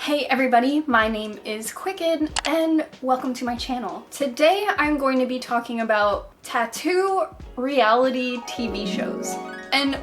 Hey everybody, my name is Qcknd and welcome to my channel. Today I'm going to be talking about tattoo reality TV shows. And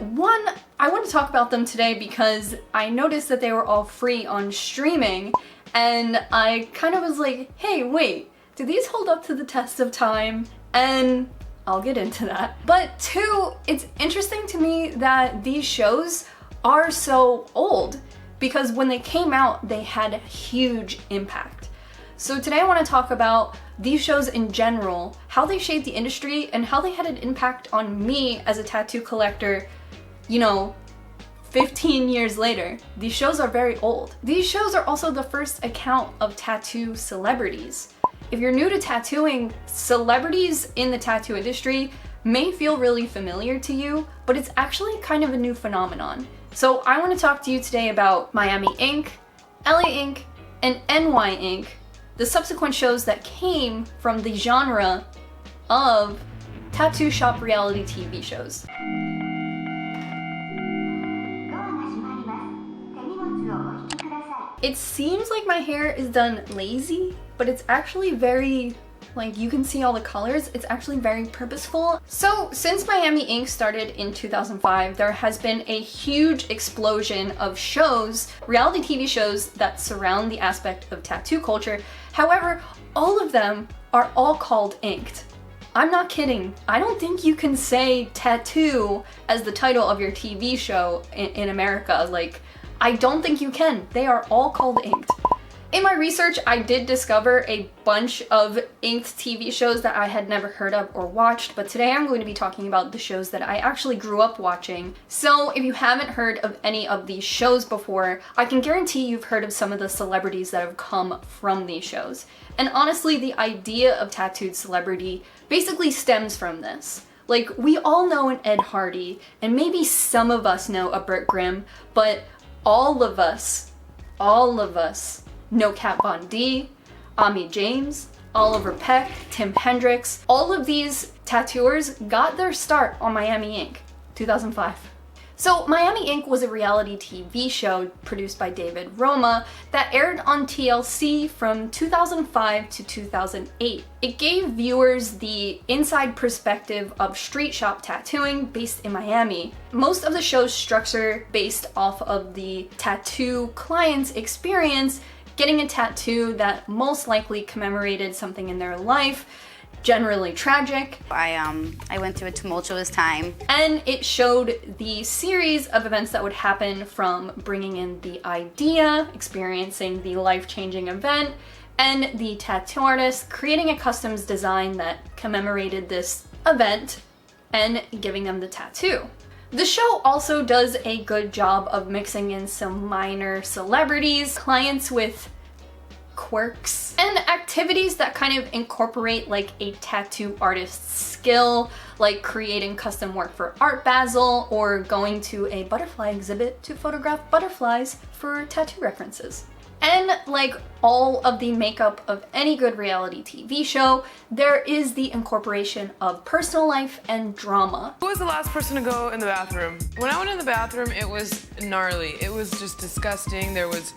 I want to talk about them today because I noticed that they were all free on streaming and I kind of was like, hey wait, do these hold up to the test of time? And I'll get into that. But two, it's interesting to me that these shows are so old, because when they came out, they had a huge impact. So today I want to talk about these shows in general, how they shaped the industry, and how they had an impact on me as a tattoo collector, 15 years later. These shows are very old. These shows are also the first account of tattoo celebrities. If you're new to tattooing, celebrities in the tattoo industry may feel really familiar to you, but it's actually kind of a new phenomenon. So I want to talk to you today about Miami Ink., LA Ink., and NY Ink., the subsequent shows that came from the genre of tattoo shop reality TV shows. It seems like my hair is done lazy, but it's actually very, you can see all the colors, it's actually very purposeful. So since Miami Ink. Started in 2005, there has been a huge explosion of shows, reality TV shows that surround the aspect of tattoo culture. However, all of them are all called inked. I'm not kidding. I don't think you can say tattoo as the title of your TV show in America. I don't think you can. They are all called inked. In my research, I did discover a bunch of inked TV shows that I had never heard of or watched, but today I'm going to be talking about the shows that I actually grew up watching. So if you haven't heard of any of these shows before, I can guarantee you've heard of some of the celebrities that have come from these shows. And honestly, the idea of tattooed celebrity basically stems from this. We all know an Ed Hardy, and maybe some of us know a Burt Grimm, but all of us know Kat Von D, Ami James, Oliver Peck, Tim Hendricks. All of these tattooers got their start on Miami Ink. 2005. So Miami Ink. Was a reality TV show produced by David Roma that aired on TLC from 2005 to 2008. It gave viewers the inside perspective of street shop tattooing based in Miami. Most of the show's structure based off of the tattoo client's experience getting a tattoo that most likely commemorated something in their life, generally tragic. I went through a tumultuous time. And it showed the series of events that would happen from bringing in the idea, experiencing the life-changing event, and the tattoo artist creating a customs design that commemorated this event and giving them the tattoo. The show also does a good job of mixing in some minor celebrities, clients with quirks, and activities that kind of incorporate a tattoo artist's skill, like creating custom work for Art Basel or going to a butterfly exhibit to photograph butterflies for tattoo references. And like all of the makeup of any good reality TV show, there is the incorporation of personal life and drama. Who was the last person to go in the bathroom? When I went in the bathroom, it was gnarly. It was just disgusting. There was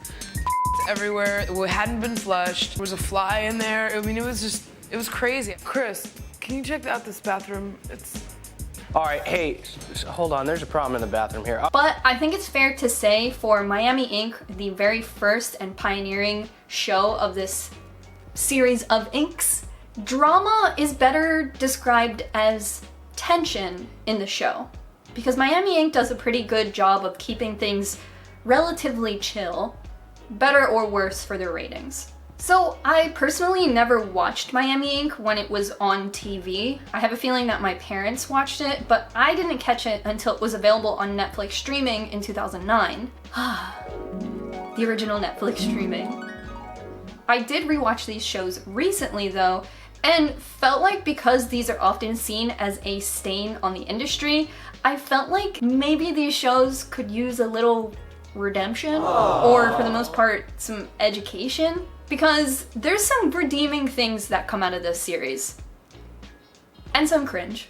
everywhere. It hadn't been flushed. There was a fly in there. I mean, it was crazy. Chris, can you check out this bathroom? All right, hey, hold on, there's a problem in the bathroom here. But I think it's fair to say for Miami Ink., the very first and pioneering show of this series of inks, drama is better described as tension in the show. Because Miami Ink. Does a pretty good job of keeping things relatively chill, better or worse for their ratings. So I personally never watched Miami Ink. When it was on TV. I have a feeling that my parents watched it, but I didn't catch it until it was available on Netflix streaming in 2009. The original Netflix streaming. I did rewatch these shows recently though, and felt like because these are often seen as a stain on the industry, I felt like maybe these shows could use a little redemption, or for the most part, some education. Because there's some redeeming things that come out of this series. And some cringe.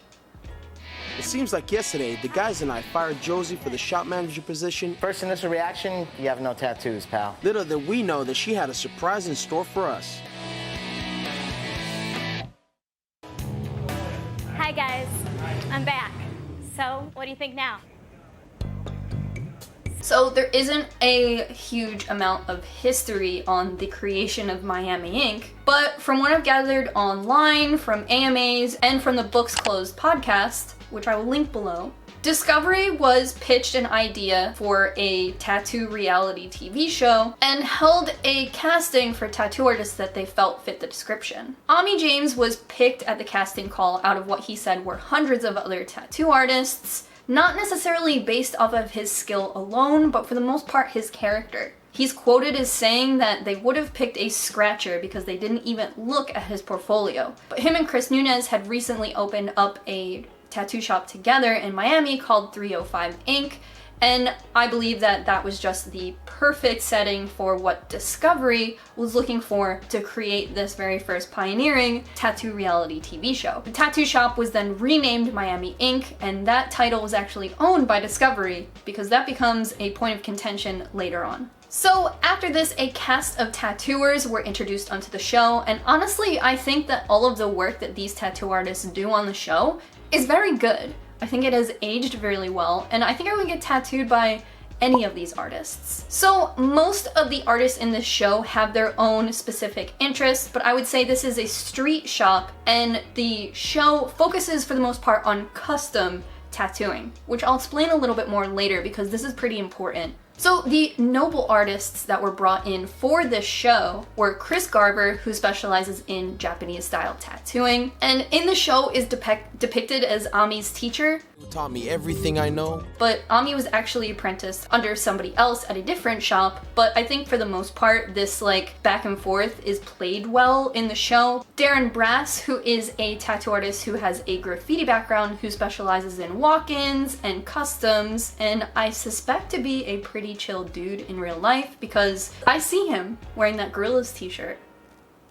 It seems like yesterday, the guys and I fired Josie for the shop manager position. First initial reaction, you have no tattoos, pal. Little did we know that she had a surprise in store for us. Hi guys, I'm back. So, what do you think now? So there isn't a huge amount of history on the creation of Miami Ink, but from what I've gathered online, from AMAs, and from the Books Closed podcast, which I will link below, Discovery was pitched an idea for a tattoo reality TV show and held a casting for tattoo artists that they felt fit the description. Ami James was picked at the casting call out of what he said were hundreds of other tattoo artists, not necessarily based off of his skill alone, but for the most part his character. He's quoted as saying that they would have picked a scratcher because they didn't even look at his portfolio. But him and Chris Nunez had recently opened up a tattoo shop together in Miami called 305 Ink, and I believe that that was just the perfect setting for what Discovery was looking for to create this very first pioneering tattoo reality TV show. The tattoo shop was then renamed Miami Ink, and that title was actually owned by Discovery because that becomes a point of contention later on. So after this, a cast of tattooers were introduced onto the show, and honestly, I think that all of the work that these tattoo artists do on the show is very good. I think it has aged really well, and I think I would get tattooed by any of these artists. So most of the artists in this show have their own specific interests, but I would say this is a street shop, and the show focuses for the most part on custom tattooing, which I'll explain a little bit more later because this is pretty important. So the notable artists that were brought in for this show were Chris Garver, who specializes in Japanese style tattooing, and in the show is depicted as Ami's teacher. Who taught me everything I know. But Ami was actually apprenticed under somebody else at a different shop, but I think for the most part this like back and forth is played well in the show. Darren Brass, who is a tattoo artist who has a graffiti background, who specializes in walk-ins and customs, and I suspect to be a pretty chill dude in real life because I see him wearing that Gorillaz t-shirt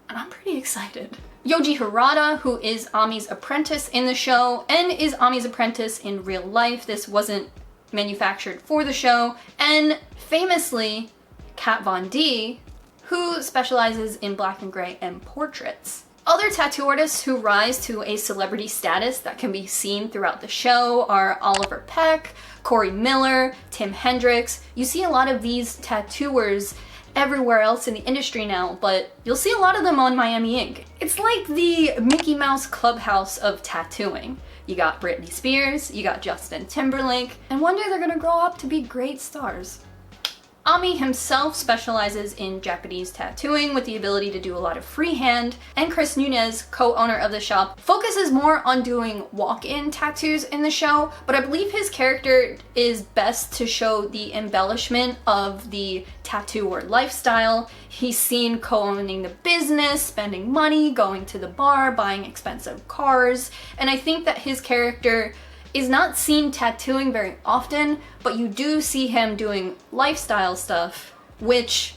and I'm pretty excited. Yoji Harada, who is Ami's apprentice in the show and is Ami's apprentice in real life. This wasn't manufactured for the show. And famously, Kat Von D, who specializes in black and gray and portraits. Other tattoo artists who rise to a celebrity status that can be seen throughout the show are Oliver Peck, Corey Miller, Tim Hendricks. You see a lot of these tattooers everywhere else in the industry now, but you'll see a lot of them on Miami Ink. It's like the Mickey Mouse clubhouse of tattooing. You got Britney Spears, you got Justin Timberlake, and one day they're gonna grow up to be great stars. Ami himself specializes in Japanese tattooing with the ability to do a lot of freehand, and Chris Nunez, co-owner of the shop, focuses more on doing walk-in tattoos in the show, but I believe his character is best to show the embellishment of the tattooer lifestyle. He's seen co-owning the business, spending money, going to the bar, buying expensive cars, and I think that his character is not seen tattooing very often, but you do see him doing lifestyle stuff, which,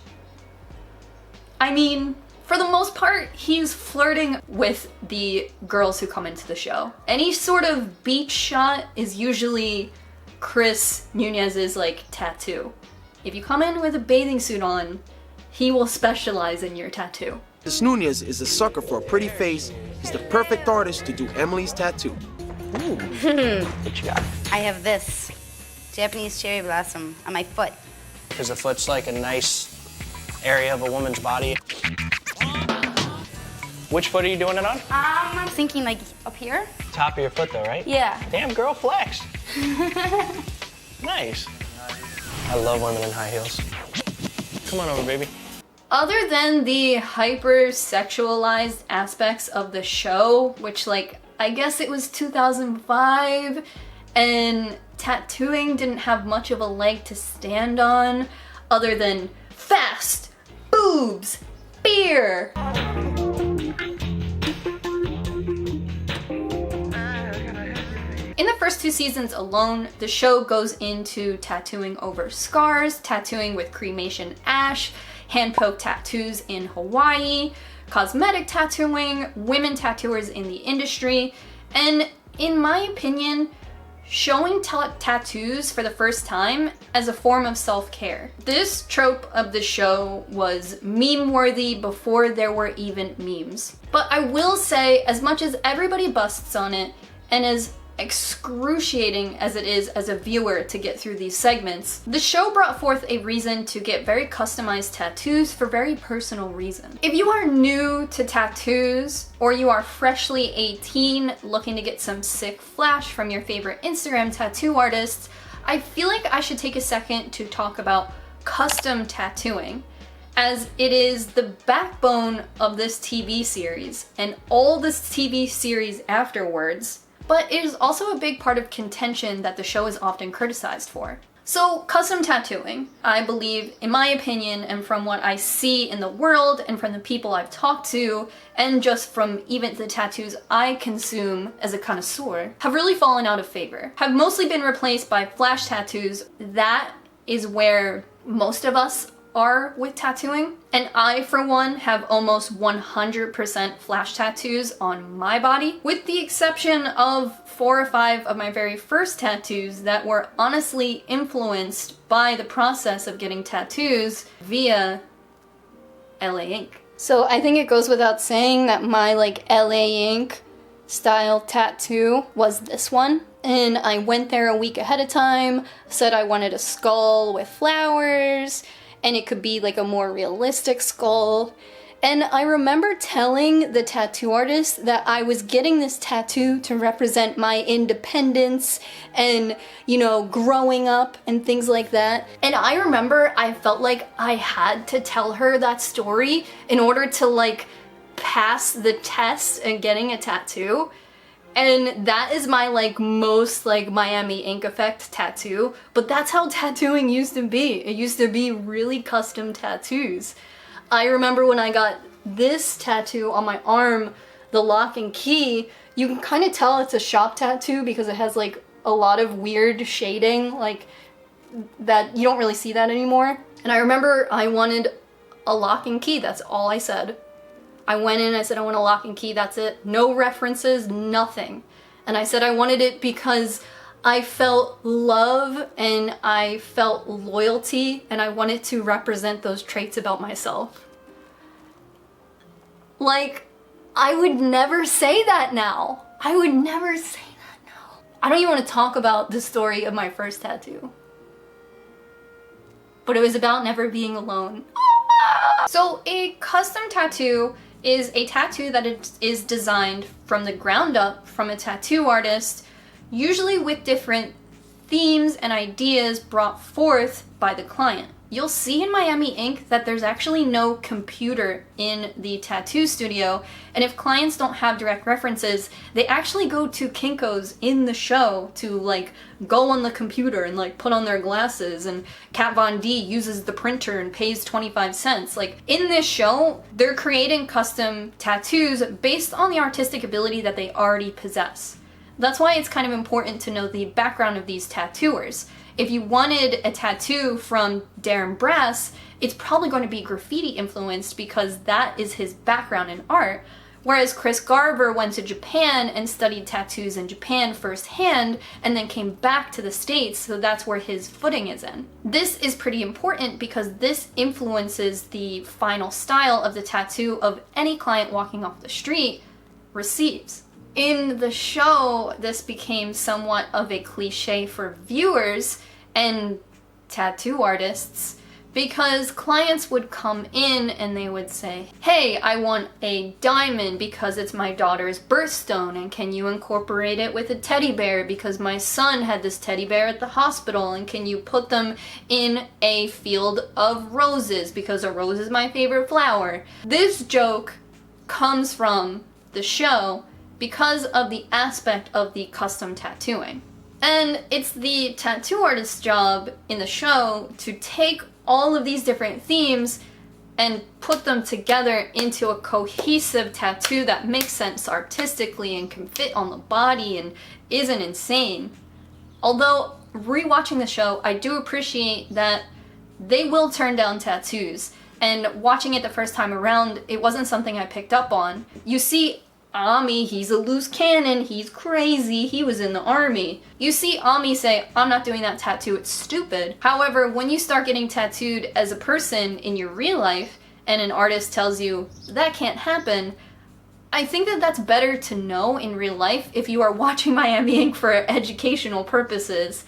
I mean, for the most part, he's flirting with the girls who come into the show. Any sort of beach shot is usually Chris Nunez's like tattoo. If you come in with a bathing suit on, he will specialize in your tattoo. This Nunez is a sucker for a pretty face. He's the perfect artist to do Emily's tattoo. Ooh. What you got? I have this Japanese cherry blossom on my foot. Because the foot's like a nice area of a woman's body. Which foot are you doing it on? I'm thinking like up here. Top of your foot though, right? Yeah. Damn, girl, flex. Nice. I love women in high heels. Come on over, baby. Other than the hyper-sexualized aspects of the show, which like, I guess it was 2005, and tattooing didn't have much of a leg to stand on, other than fast, boobs, beer. In the first 2 seasons alone, the show goes into tattooing over scars, tattooing with cremation ash, hand-poke tattoos in Hawaii, cosmetic tattooing, women tattooers in the industry, and in my opinion, showing tattoos for the first time as a form of self-care. This trope of the show was meme-worthy before there were even memes. But I will say, as much as everybody busts on it, and as excruciating as it is as a viewer to get through these segments, the show brought forth a reason to get very customized tattoos for very personal reasons. If you are new to tattoos, or you are freshly 18 looking to get some sick flash from your favorite Instagram tattoo artists, I feel like I should take a second to talk about custom tattooing, as it is the backbone of this TV series and all this TV series afterwards. But it is also a big part of contention that the show is often criticized for. So, custom tattooing, I believe, in my opinion, and from what I see in the world, and from the people I've talked to, and just from even the tattoos I consume as a connoisseur, have really fallen out of favor. Have mostly been replaced by flash tattoos. That is where most of us are with tattooing. And I, for one, have almost 100% flash tattoos on my body, with the exception of 4 or 5 of my very first tattoos that were honestly influenced by the process of getting tattoos via LA ink. So I think it goes without saying that my LA ink style tattoo was this one. And I went there a week ahead of time, said I wanted a skull with flowers, and it could be a more realistic skull. And I remember telling the tattoo artist that I was getting this tattoo to represent my independence and, growing up and things like that. And I remember I felt like I had to tell her that story in order to pass the test and getting a tattoo. And that is my most Miami ink effect tattoo, but that's how tattooing used to be. It used to be really custom tattoos. I remember when I got this tattoo on my arm, the lock and key, you can kind of tell it's a shop tattoo because it has a lot of weird shading that you don't really see that anymore. And I remember I wanted a lock and key, that's all I said. I went in, I said I want a lock and key, that's it. No references, nothing. And I said I wanted it because I felt love and I felt loyalty and I wanted to represent those traits about myself. I would never say that now. I would never say that now. I don't even want to talk about the story of my first tattoo. But it was about never being alone. So a custom tattoo is a tattoo that is designed from the ground up from a tattoo artist, usually with different themes and ideas brought forth by the client. You'll see in Miami Ink that there's actually no computer in the tattoo studio, and if clients don't have direct references, they actually go to Qcknd's in the show to go on the computer and put on their glasses, and Qcknd uses the printer and pays 25 cents. In this show, they're creating custom tattoos based on the artistic ability that they already possess. That's why it's kind of important to know the background of these tattooers. If you wanted a tattoo from Darren Brass, it's probably going to be graffiti influenced because that is his background in art. Whereas Chris Garver went to Japan and studied tattoos in Japan firsthand and then came back to the States, so that's where his footing is in. This is pretty important because this influences the final style of the tattoo of any client walking off the street receives. In the show, this became somewhat of a cliche for viewers and tattoo artists because clients would come in and they would say, hey, I want a diamond because it's my daughter's birthstone, and can you incorporate it with a teddy bear because my son had this teddy bear at the hospital, and can you put them in a field of roses because a rose is my favorite flower. This joke comes from the show because of the aspect of the custom tattooing. And it's the tattoo artist's job in the show to take all of these different themes and put them together into a cohesive tattoo that makes sense artistically and can fit on the body and isn't insane. Although, rewatching the show, I do appreciate that they will turn down tattoos. And watching it the first time around, it wasn't something I picked up on. You see Ami, he's a loose cannon, he's crazy, he was in the army. You see Ami say, I'm not doing that tattoo, it's stupid. However, when you start getting tattooed as a person in your real life, and an artist tells you, that can't happen, I think that that's better to know in real life if you are watching Miami Ink. for educational purposes.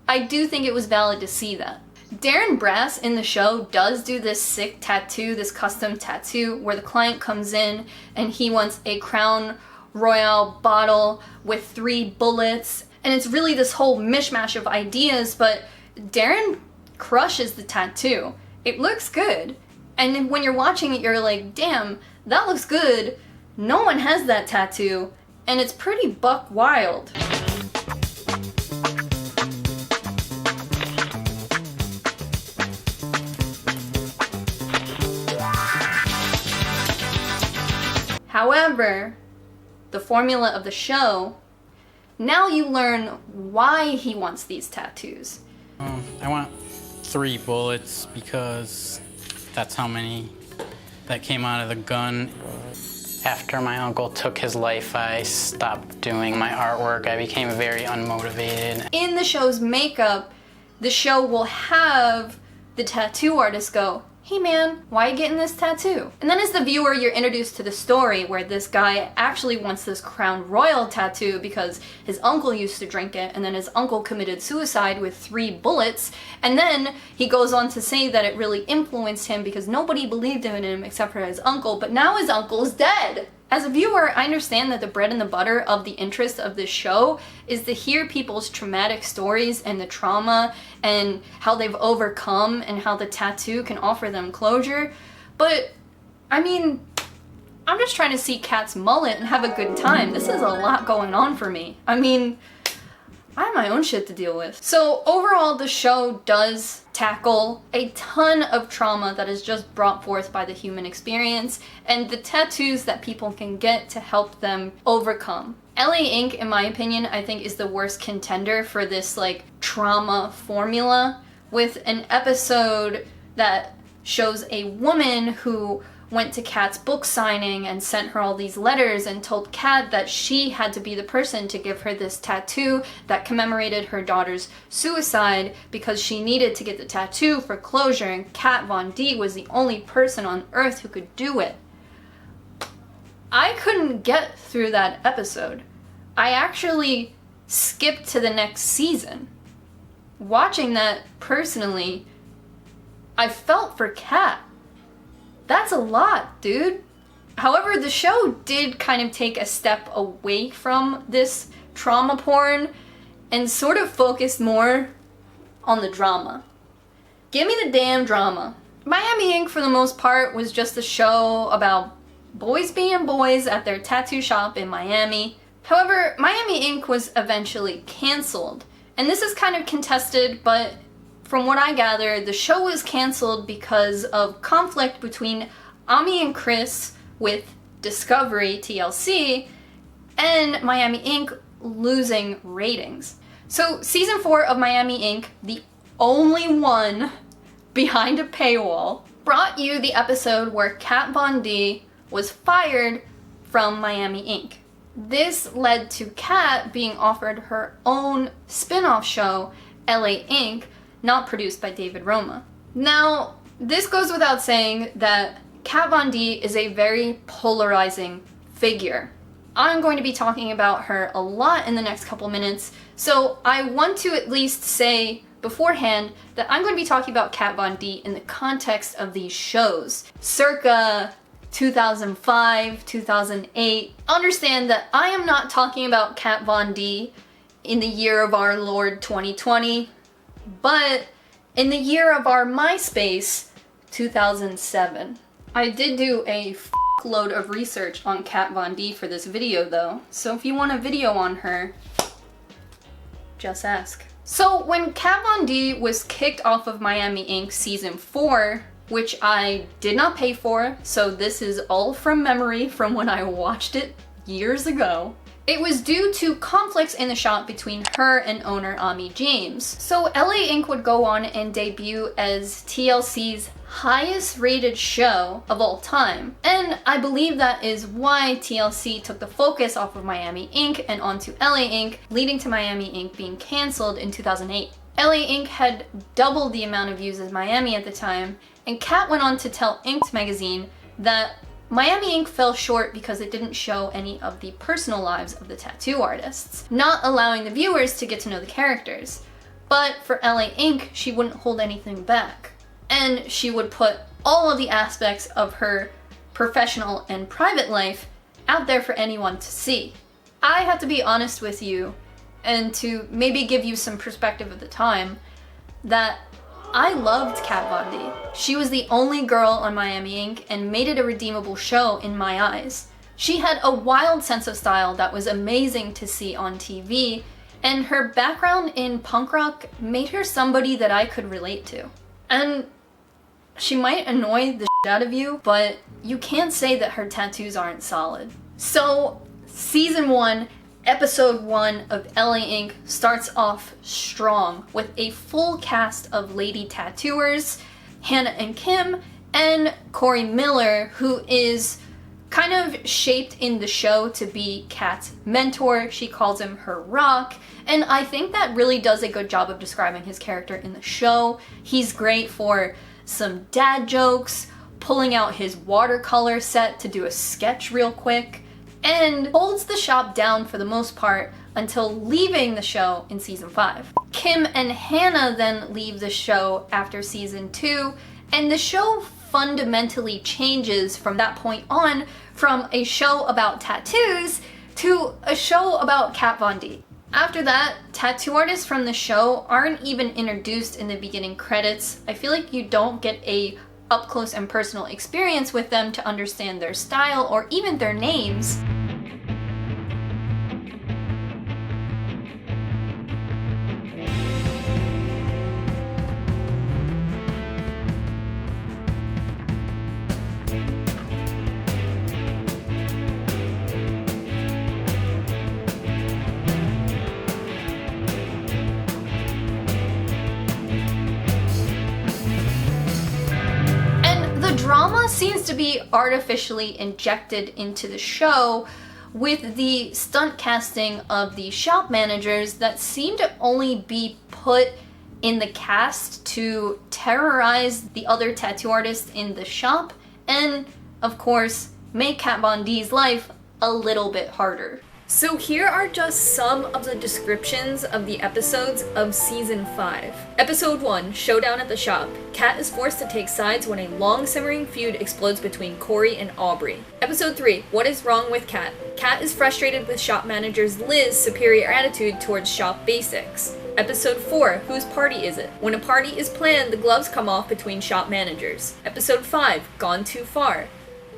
I do think it was valid to see that. Darren Brass in the show does do this sick tattoo, this custom tattoo, where the client comes in and he wants a Crown Royal bottle with 3 bullets. And it's really this whole mishmash of ideas, but Darren crushes the tattoo. It looks good. And when you're watching it, you're like, damn, that looks good. No one has that tattoo. And it's pretty buck wild. However, the formula of the show, now you learn why he wants these tattoos. I want 3 bullets because that's how many that came out of the gun. After my uncle took his life, I stopped doing my artwork. I became very unmotivated. In the show's makeup, the show will have the tattoo artist go, hey man, why are you getting this tattoo? And then as the viewer, you're introduced to the story where this guy actually wants this Crown Royal tattoo because his uncle used to drink it, and then his uncle committed suicide with 3 bullets, and then he goes on to say that it really influenced him because nobody believed in him except for his uncle, but now his uncle is dead. As a viewer, I understand that the bread and the butter of the interest of this show is to hear people's traumatic stories and the trauma and how they've overcome and how the tattoo can offer them closure. But, I mean, I'm just trying to see Kat's mullet and have a good time. This is a lot going on for me. I mean, I have my own shit to deal with. So overall, the show does tackle a ton of trauma that is just brought forth by the human experience and the tattoos that people can get to help them overcome. LA Ink., in my opinion, I think is the worst contender for this like trauma formula, with an episode that shows a woman who went to Kat's book signing and sent her all these letters and told Kat that she had to be the person to give her this tattoo that commemorated her daughter's suicide because she needed to get the tattoo for closure, and Kat Von D was the only person on earth who could do it. I couldn't get through that episode. I actually skipped to the next season. Watching that personally, I felt for Kat. That's a lot, dude. However, the show did kind of take a step away from this trauma porn and sort of focused more on the drama. Give me the damn drama. Miami Ink., for the most part, was just a show about boys being boys at their tattoo shop in Miami. However, Miami Ink. was eventually canceled. And this is kind of contested, but from what I gather, the show was canceled because of conflict between Ami and Chris with Discovery, TLC, and Miami Ink. losing ratings. So season 4 of Miami Ink., the only one behind a paywall, brought you the episode where Kat Von D was fired from Miami Ink. This led to Kat being offered her own spin-off show, LA Ink., not produced by David Roma. Now, this goes without saying that Kat Von D is a very polarizing figure. I'm going to be talking about her a lot in the next couple minutes, so I want to at least say beforehand that I'm going to be talking about Kat Von D in the context of these shows, circa 2005, 2008. Understand that I am not talking about Kat Von D in the year of our Lord 2020, but in the year of our MySpace, 2007. I did do a load of research on Kat Von D for this video though, so if you want a video on her, just ask. So when Kat Von D was kicked off of Miami Ink. season 4, which I did not pay for, so this is all from memory from when I watched it years ago, It was due to conflicts in the shop between her and owner Ami James. So LA Inc. would go on and debut as TLC's highest rated show of all time. And I believe that is why TLC took the focus off of Miami Inc. and onto LA Inc., leading to Miami Inc. being cancelled in 2008. LA Inc. had doubled the amount of views as Miami at the time, and Kat went on to tell Inked magazine that Miami Inc. fell short because it didn't show any of the personal lives of the tattoo artists, not allowing the viewers to get to know the characters. But for LA Inc., she wouldn't hold anything back, and she would put all of the aspects of her professional and private life out there for anyone to see. I have to be honest with you, and to maybe give you some perspective of the time, that I loved Kat Von D. She was the only girl on Miami Inc. and made it a redeemable show in my eyes. She had a wild sense of style that was amazing to see on TV, and her background in punk rock made her somebody that I could relate to. And she might annoy the shit out of you, but you can't say that her tattoos aren't solid. So, season 1, Episode 1 of LA Inc. starts off strong with a full cast of lady tattooers, Hannah and Kim, and Corey Miller, who is kind of shaped in the show to be Kat's mentor. She calls him her rock, and I think that really does a good job of describing his character in the show. He's great for some dad jokes, pulling out his watercolor set to do a sketch real quick, and holds the shop down for the most part until leaving the show in season 5. Kim and Hannah then leave the show after season 2, and the show fundamentally changes from that point on from a show about tattoos to a show about Kat Von D. After that, tattoo artists from the show aren't even introduced in the beginning credits. I feel like you don't get a up close and personal experience with them to understand their style or even their names. Drama seems to be artificially injected into the show with the stunt casting of the shop managers that seem to only be put in the cast to terrorize the other tattoo artists in the shop and, of course, make Kat Von D's life a little bit harder. So here are just some of the descriptions of the episodes of Season 5. Episode 1, Showdown at the Shop. Kat is forced to take sides when a long simmering feud explodes between Corey and Aubrey. Episode 3, What is Wrong with Kat? Kat is frustrated with shop manager's Liz's superior attitude towards shop basics. Episode 4, Whose Party Is It? When a party is planned, the gloves come off between shop managers. Episode 5, Gone Too Far.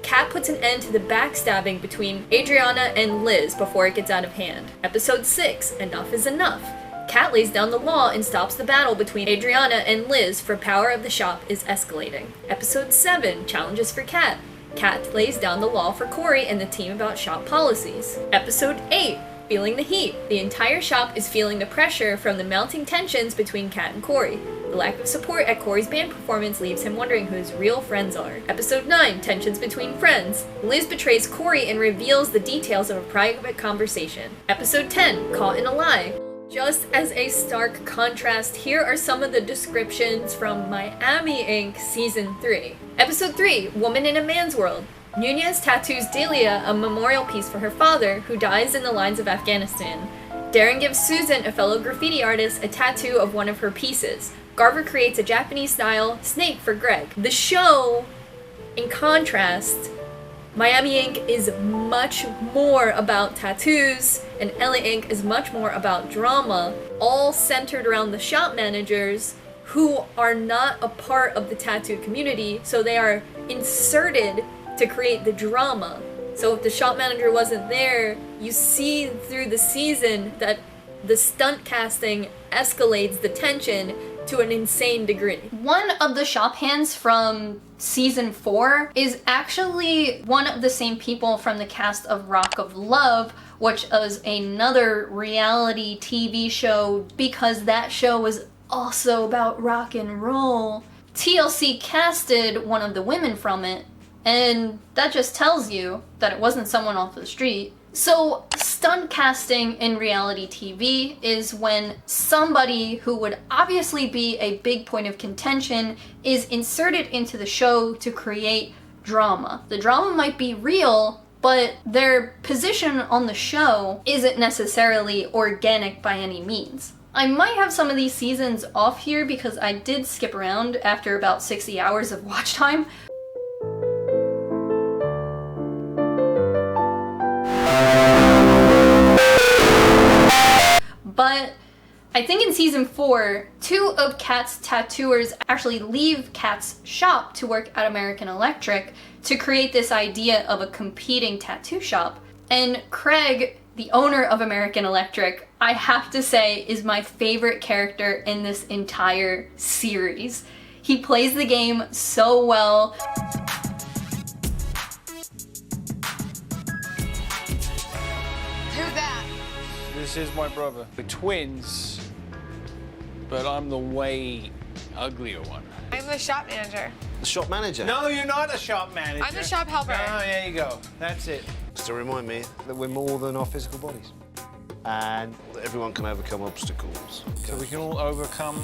Kat puts an end to the backstabbing between Adriana and Liz before it gets out of hand. Episode 6, Enough is Enough. Kat lays down the law and stops the battle between Adriana and Liz for power of the shop is escalating. Episode 7, Challenges for Kat. Kat lays down the law for Corey and the team about shop policies. Episode 8, Feeling the Heat. The entire shop is feeling the pressure from the mounting tensions between Kat and Corey. The lack of support at Corey's band performance leaves him wondering who his real friends are. Episode 9, Tensions Between Friends. Liz betrays Corey and reveals the details of a private conversation. Episode 10, Caught in a Lie. Just as a stark contrast, here are some of the descriptions from Miami Inc. Season 3. Episode 3, Woman in a Man's World. Nunez tattoos Delia a memorial piece for her father, who dies in the lines of Afghanistan. Darren gives Susan, a fellow graffiti artist, a tattoo of one of her pieces. Garver creates a Japanese-style snake for Greg. The show, in contrast, Miami Inc. is much more about tattoos, and LA Inc. is much more about drama, all centered around the shop managers who are not a part of the tattoo community, so they are inserted to create the drama. So if the shop manager wasn't there, you see through the season that the stunt casting escalates the tension to an insane degree. One of the shop hands from season 4 is actually one of the same people from the cast of Rock of Love, which was another reality TV show because that show was also about rock and roll. TLC casted one of the women from it, and that just tells you that it wasn't someone off the street. So, stunt casting in reality TV is when somebody who would obviously be a big point of contention is inserted into the show to create drama. The drama might be real, but their position on the show isn't necessarily organic by any means. I might have some of these seasons off here because I did skip around after about 60 hours of watch time. But I think in season 4, 2 of Kat's tattooers actually leave Kat's shop to work at American Electric to create this idea of a competing tattoo shop. And Craig, the owner of American Electric, I have to say is my favorite character in this entire series. He plays the game so well. Who's that? This is my brother. We're twins, but I'm the way uglier one. I'm the shop manager. The shop manager. No, you're not a shop manager. I'm the shop helper. Oh, there you go. That's it. Just to remind me that we're more than our physical bodies. And that everyone can overcome obstacles. So we can all overcome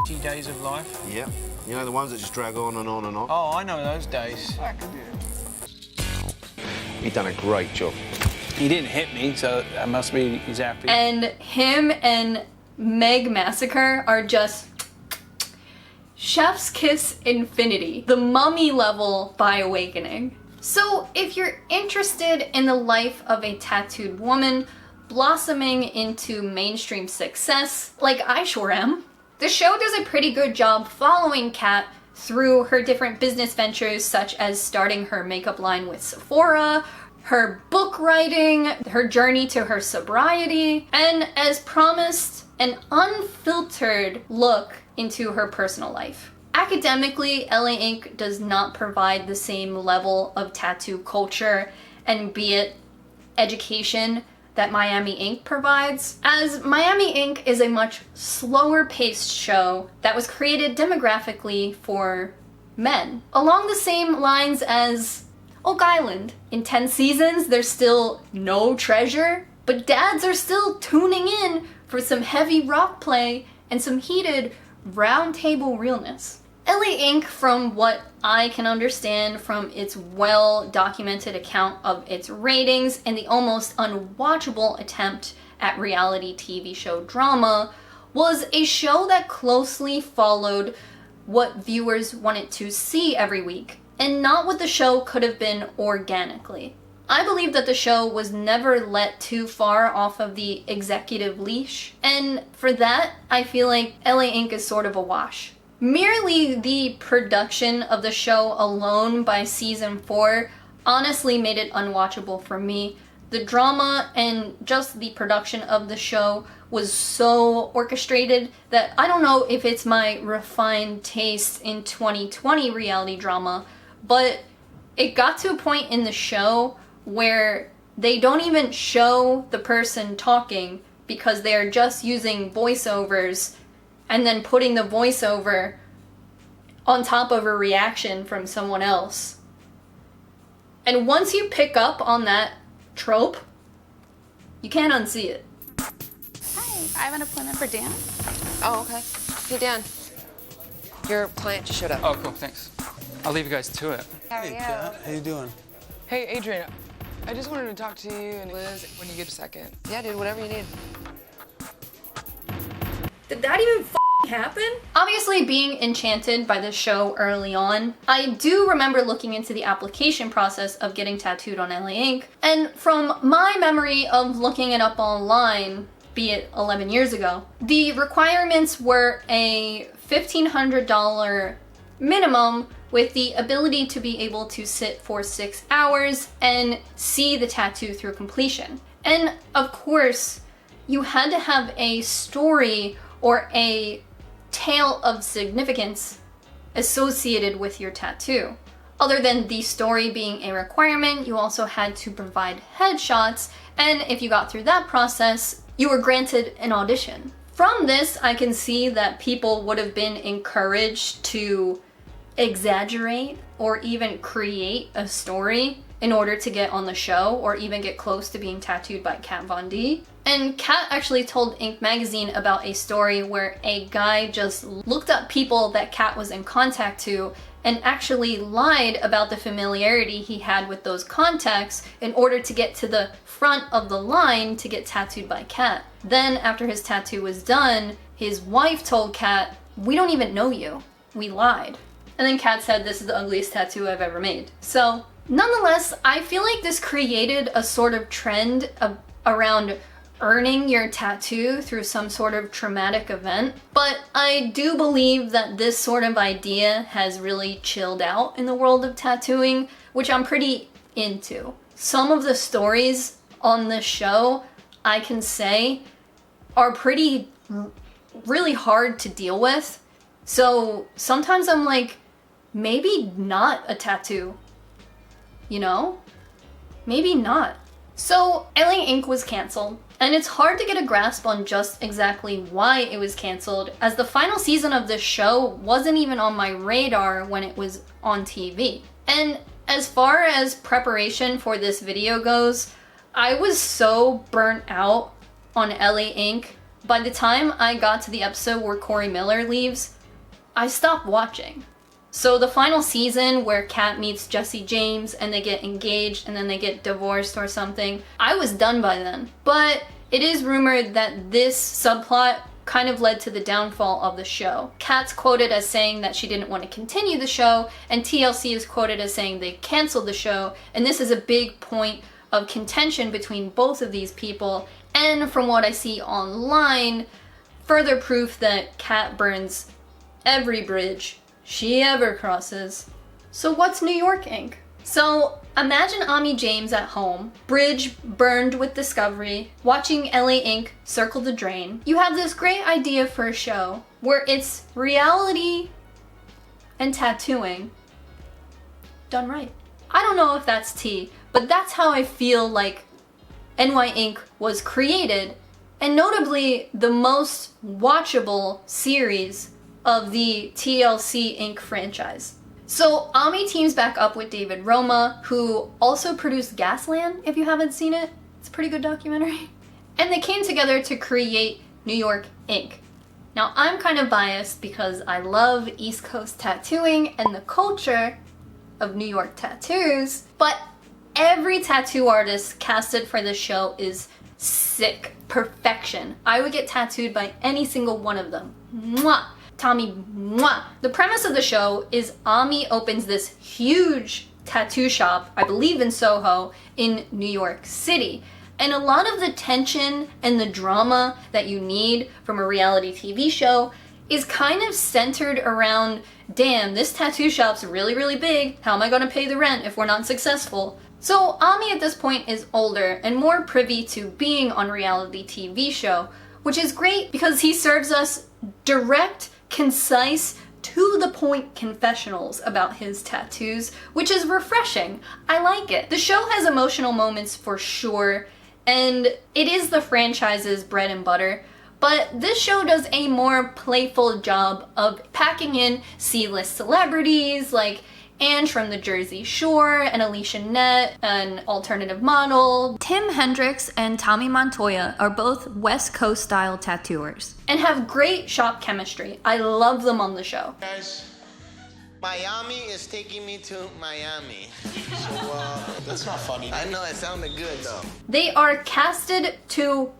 the days of life. Yeah. You know, the ones that just drag on and on and on. Oh, I know those days. You've done a great job. He didn't hit me, so that must be he's happy. And him and Meg Massacre are just chef's kiss infinity. The Mummy level by Awakening. So if you're interested in the life of a tattooed woman blossoming into mainstream success, like I sure am, the show does a pretty good job following Kat through her different business ventures, such as starting her makeup line with Sephora, her book writing, her journey to her sobriety, and as promised, an unfiltered look into her personal life. Academically, LA Ink. does not provide the same level of tattoo culture and be it education that Miami Ink. provides, as Miami Ink. is a much slower paced show that was created demographically for men. Along the same lines as Oak Island. In 10 seasons, there's still no treasure, but dads are still tuning in for some heavy rock play and some heated round table realness. LA Ink., from what I can understand from its well-documented account of its ratings and the almost unwatchable attempt at reality TV show drama, was a show that closely followed what viewers wanted to see every week, and not what the show could have been organically. I believe that the show was never let too far off of the executive leash, and for that, I feel like LA Ink. is sort of a wash. Merely the production of the show alone by season 4 honestly made it unwatchable for me. The drama and just the production of the show was so orchestrated that I don't know if it's my refined taste in 2020 reality drama, but it got to a point in the show where they don't even show the person talking because they're just using voiceovers and then putting the voiceover on top of a reaction from someone else. And once you pick up on that trope, you can't unsee it. Hi, I have an appointment for Dan. Oh, okay. Hey, Dan. Your client just showed up. Oh, cool, thanks. I'll leave you guys to it. How are you? How you doing? Hey, Adrian. I just wanted to talk to you and Liz when you get a second. Yeah, dude, whatever you need. Did that even happen? Obviously, being enchanted by the show early on, I do remember looking into the application process of getting tattooed on LA Ink. And from my memory of looking it up online, be it 11 years ago, the requirements were a $1,500 minimum with the ability to be able to sit for 6 hours and see the tattoo through completion. And of course, you had to have a story or a tale of significance associated with your tattoo. Other than the story being a requirement, you also had to provide headshots, and if you got through that process, you were granted an audition. From this, I can see that people would have been encouraged to exaggerate or even create a story in order to get on the show or even get close to being tattooed by Qcknd. And Kat actually told Inc. magazine about a story where a guy just looked up people that Kat was in contact to and actually lied about the familiarity he had with those contacts in order to get to the front of the line to get tattooed by Kat. Then after his tattoo was done, his wife told Kat, "We don't even know you. We lied." And then Kat said, "This is the ugliest tattoo I've ever made." So nonetheless, I feel like this created a sort of trend around earning your tattoo through some sort of traumatic event. But I do believe that this sort of idea has really chilled out in the world of tattooing, which I'm pretty into. Some of the stories on this show, I can say, are really hard to deal with. So sometimes I'm like, maybe not a tattoo. You know? Maybe not. So LA Inc. was canceled, and it's hard to get a grasp on just exactly why it was canceled, as the final season of this show wasn't even on my radar when it was on TV. And as far as preparation for this video goes, I was so burnt out on LA Inc. By the time I got to the episode where Corey Miller leaves, I stopped watching. So the final season where Kat meets Jesse James and they get engaged and then they get divorced or something, I was done by then. But it is rumored that this subplot kind of led to the downfall of the show. Kat's quoted as saying that she didn't want to continue the show, and TLC is quoted as saying they canceled the show, and this is a big point of contention between both of these people, and from what I see online, further proof that Kat burns every bridge she ever crosses. So what's New York Inc.? So imagine Ami James at home, bridge burned with discovery, watching LA Inc. circle the drain. You have this great idea for a show where it's reality and tattooing done right. I don't know if that's tea, but that's how I feel like NY Inc. was created, and notably the most watchable series of the TLC Inc. franchise. So Ami teams back up with David Roma, who also produced Gasland, if you haven't seen it. It's a pretty good documentary. And they came together to create New York Inc. Now I'm kind of biased because I love East Coast tattooing and the culture of New York tattoos, but every tattoo artist casted for this show is sick. Perfection. I would get tattooed by any single one of them. Mwah! Tommy, mwah! The premise of the show is Ami opens this huge tattoo shop, I believe in Soho, in New York City. And a lot of the tension and the drama that you need from a reality TV show is kind of centered around, damn, this tattoo shop's really, really big. How am I gonna pay the rent if we're not successful? So Ami at this point is older and more privy to being on a reality TV show, which is great because he serves us direct, concise, to the point confessionals about his tattoos, which is refreshing. I like it. The show has emotional moments for sure, and it is the franchise's bread and butter, but this show does a more playful job of packing in C-list celebrities like Ange from the Jersey Shore, and Alicia Nett, an alternative model. Tim Hendricks and Tommy Montoya are both West Coast style tattooers and have great shop chemistry. I love them on the show. Guys, Miami is taking me to Miami. So, that's not funny. I know, it sounded good though. They are casted to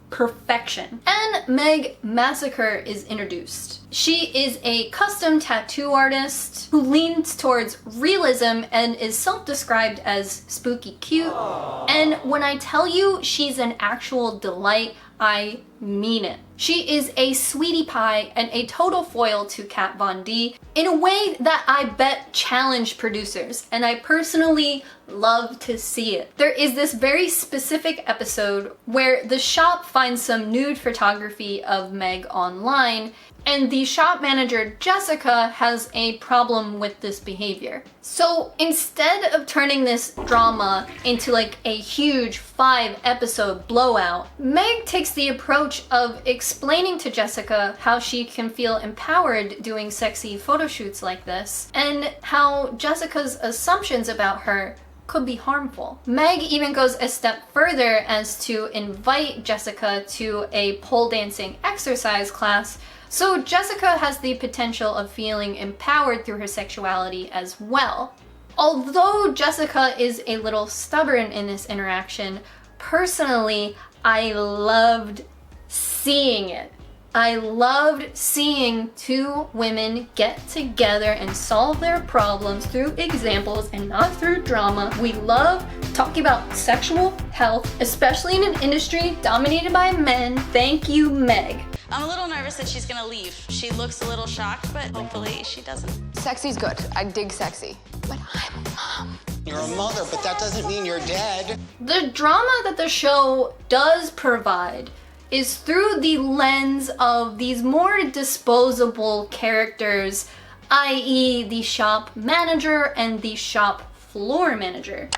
perfection. And Meg Massacre is introduced. She is a custom tattoo artist who leans towards realism and is self-described as spooky cute. And when I tell you she's an actual delight, I mean it. She is a sweetie pie and a total foil to Kat Von D in a way that I bet challenged producers, and I personally love to see it. There is this very specific episode where the shop finds some nude photography of Meg online, And the shop manager, Jessica, has a problem with this behavior. So instead of turning this drama into like a huge 5-episode blowout, Meg takes the approach of explaining to Jessica how she can feel empowered doing sexy photo shoots like this, and how Jessica's assumptions about her could be harmful. Meg even goes a step further as to invite Jessica to a pole dancing exercise class, so Jessica has the potential of feeling empowered through her sexuality as well. Although Jessica is a little stubborn in this interaction, personally, I loved seeing it. I loved seeing two women get together and solve their problems through examples and not through drama. We love talking about sexual health, especially in an industry dominated by men. Thank you, Meg. I'm a little nervous that she's gonna leave. She looks a little shocked, but hopefully she doesn't. Sexy's good. I dig sexy. But I'm a mom. You're a mother, but that doesn't mean you're dead. The drama that the show does provide is through the lens of these more disposable characters, i.e. the shop manager and the shop floor manager.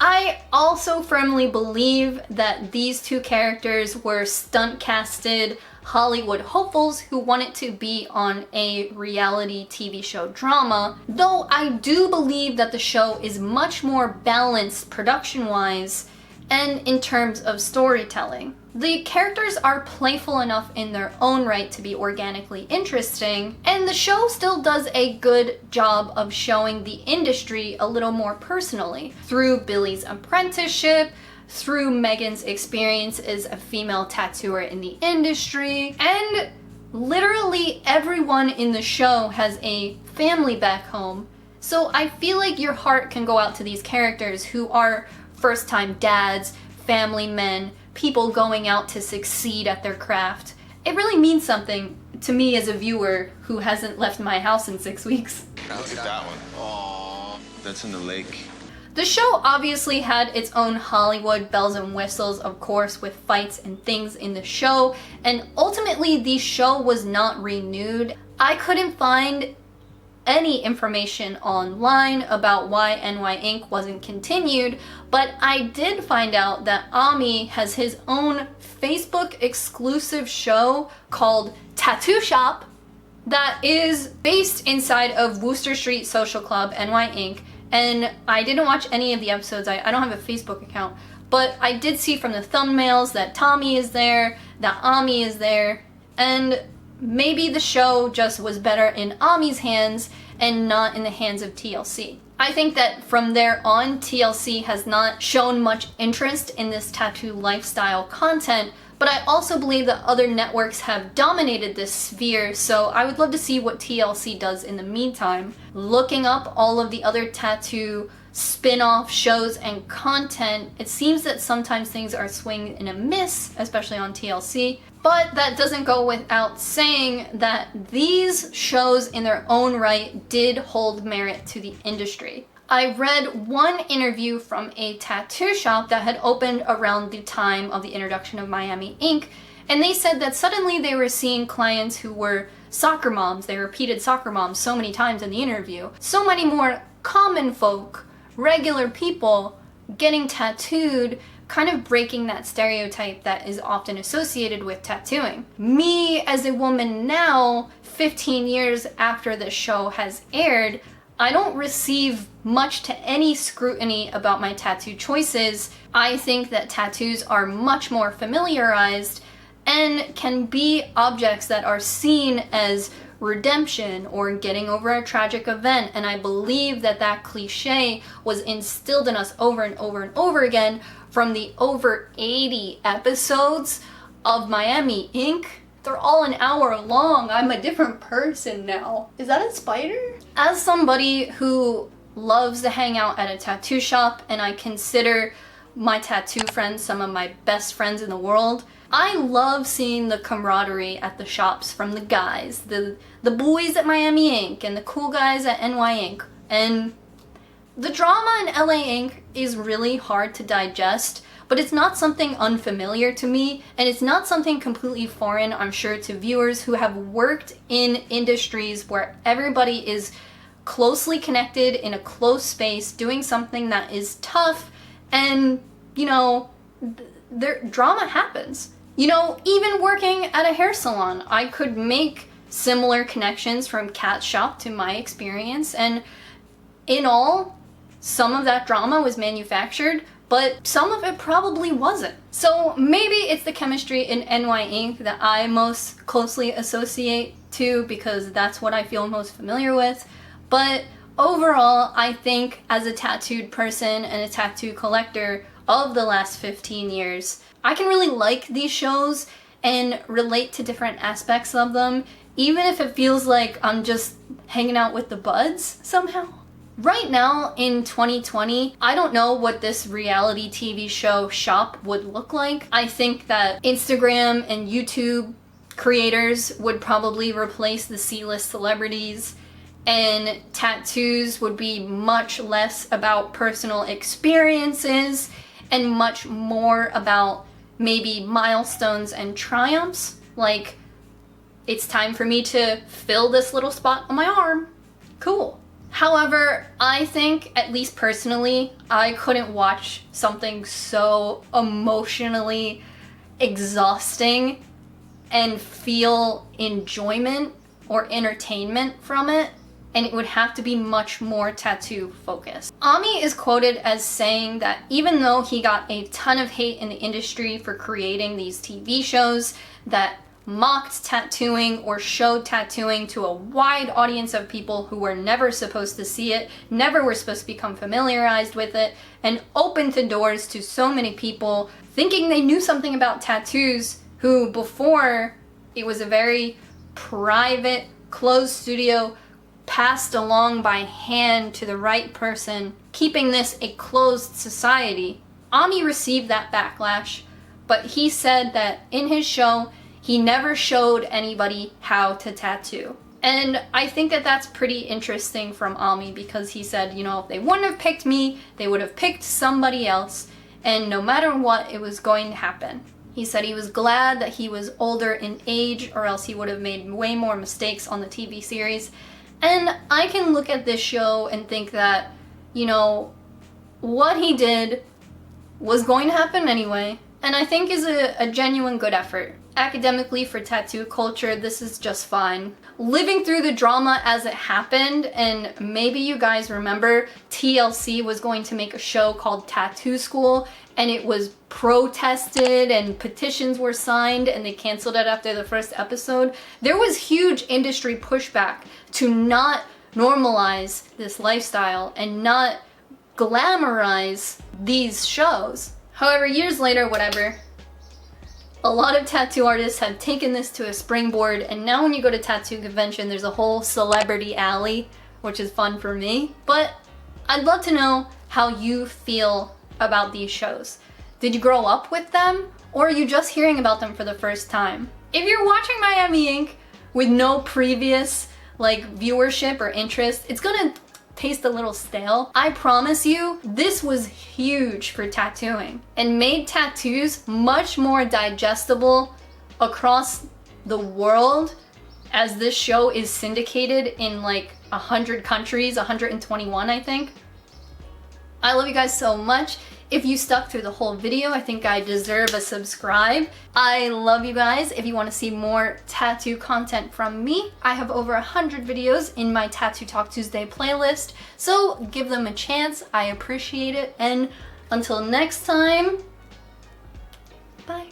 I also firmly believe that these two characters were stunt casted Hollywood hopefuls who wanted to be on a reality TV show drama, though I do believe that the show is much more balanced production-wise and in terms of storytelling. The characters are playful enough in their own right to be organically interesting, and the show still does a good job of showing the industry a little more personally through Billy's apprenticeship, through Megan's experience as a female tattooer in the industry, and literally everyone in the show has a family back home. So I feel like your heart can go out to these characters who are first-time dads, family men, people going out to succeed at their craft. It really means something to me as a viewer who hasn't left my house in 6 weeks. Look at that one. Aww, that's in the lake. The show obviously had its own Hollywood bells and whistles, of course, with fights and things in the show, and ultimately the show was not renewed. I couldn't find any information online about why NY Inc. wasn't continued, but I did find out that Ami has his own Facebook exclusive show called Tattoo Shop that is based inside of Wooster Street Social Club, NY Inc. And I didn't watch any of the episodes. I don't have a Facebook account, but I did see from the thumbnails that Tommy is there, that Ami is there, and maybe the show just was better in Ami's hands and not in the hands of TLC. I think that from there on, TLC has not shown much interest in this tattoo lifestyle content, but I also believe that other networks have dominated this sphere, so I would love to see what TLC does in the meantime. Looking up all of the other tattoo spin-off shows and content, it seems that sometimes things are swing and a miss, especially on TLC, but that doesn't go without saying that these shows in their own right did hold merit to the industry. I read one interview from a tattoo shop that had opened around the time of the introduction of Miami Inc., and they said that suddenly they were seeing clients who were soccer moms. They repeated soccer moms so many times in the interview. So many more common folk, regular people getting tattooed, kind of breaking that stereotype that is often associated with tattooing. Me, as a woman now, 15 years after the show has aired, I don't receive much to any scrutiny about my tattoo choices. I think that tattoos are much more familiarized and can be objects that are seen as redemption or getting over a tragic event, and I believe that that cliche was instilled in us over and over and over again from the over 80 episodes of Miami Inc. They're all an hour long. I'm a different person now. Is that a spider? As somebody who loves to hang out at a tattoo shop, and I consider my tattoo friends some of my best friends in the world, I love seeing the camaraderie at the shops from the guys, the boys at Miami Inc. and the cool guys at NY Inc. And the drama in LA Inc. is really hard to digest, but it's not something unfamiliar to me, and it's not something completely foreign, I'm sure, to viewers who have worked in industries where everybody is closely connected in a close space doing something that is tough, and, you know, drama happens. You know, even working at a hair salon, I could make similar connections from Kat's shop to my experience, and in all, some of that drama was manufactured, but some of it probably wasn't. So maybe it's the chemistry in NY Inc. that I most closely associate to, because that's what I feel most familiar with. But overall, I think as a tattooed person and a tattoo collector of the last 15 years, I can really like these shows and relate to different aspects of them, even if it feels like I'm just hanging out with the buds somehow. Right now in 2020, I don't know what this reality TV show shop would look like. I think that Instagram and YouTube creators would probably replace the C-list celebrities, and tattoos would be much less about personal experiences and much more about maybe milestones and triumphs. Like, it's time for me to fill this little spot on my arm. Cool. However, I think, at least personally, I couldn't watch something so emotionally exhausting and feel enjoyment or entertainment from it, and it would have to be much more tattoo focused. Ami is quoted as saying that even though he got a ton of hate in the industry for creating these TV shows that mocked tattooing or showed tattooing to a wide audience of people who were never supposed to see it, never were supposed to become familiarized with it, and opened the doors to so many people thinking they knew something about tattoos who before it was a very private, closed studio, passed along by hand to the right person, keeping this a closed society. Ami received that backlash, but he said that in his show, he never showed anybody how to tattoo. And I think that that's pretty interesting from Ami, because he said, you know, if they wouldn't have picked me, they would have picked somebody else, and no matter what, it was going to happen. He said he was glad that he was older in age, or else he would have made way more mistakes on the TV series. And I can look at this show and think that, you know, what he did was going to happen anyway, and I think is a genuine good effort. Academically, for tattoo culture, this is just fine. Living through the drama as it happened, and maybe you guys remember TLC was going to make a show called Tattoo School, and it was protested and petitions were signed, and they canceled it after the first episode. There was huge industry pushback to not normalize this lifestyle and not glamorize these shows. However, years later, whatever, a lot of tattoo artists have taken this to a springboard, and now when you go to tattoo convention, there's a whole celebrity alley, which is fun for me. But I'd love to know how you feel about these shows. Did you grow up with them, or are you just hearing about them for the first time? If you're watching Miami Inc. with no previous viewership or interest, it's gonna taste a little stale. I promise you, this was huge for tattooing and made tattoos much more digestible across the world, as this show is syndicated in 100 countries, 121 I think. I love you guys so much. If you stuck through the whole video, I think I deserve a subscribe. I love you guys. If you want to see more tattoo content from me, I have over 100 videos in my Tattoo Talk Tuesday playlist, so give them a chance. I appreciate it, and until next time, bye.